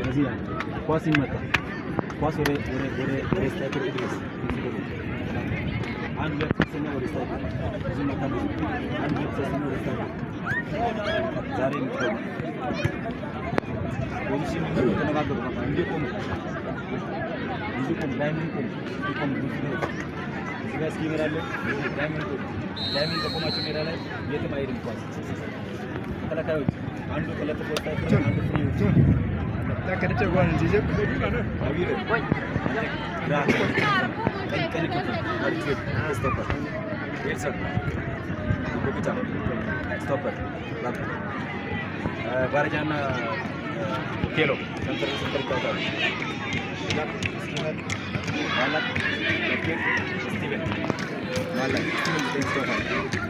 እዚህ ያለ ኳስ ይመጣል። ኳስ ወደ ስታይከር ድረስ አንድ ሁለት ሶስተኛ ወደ ስታይከር እዚህ መጣል። አንድ ሁለት ሶስተኛ ወደ ስታይከር ዛሬ ምትቆም ፖዚሽን ተነጋገሩ ማለት እንዲቆም ዳይመንድ ቆም ሲጋስ ይመራል። ዳይመንድ በቆማቸው ሜዳ ላይ የትም አይሄድም ኳስ ተከላካዮች አንዱ ከለተ ወጣት አንዱ ፍሪው ታከረጨ ጓን እንጂ አቢረ ራ ከነከ አርቲክ ስቶፐር ኤልሰን ኮፒታ ስቶፐር ላፕ ባረጃና ኬሎ ሰንተር ይታወቃሉ። ማላክ ስቲቨን ማላክ ስቲቨን ይታወቃሉ።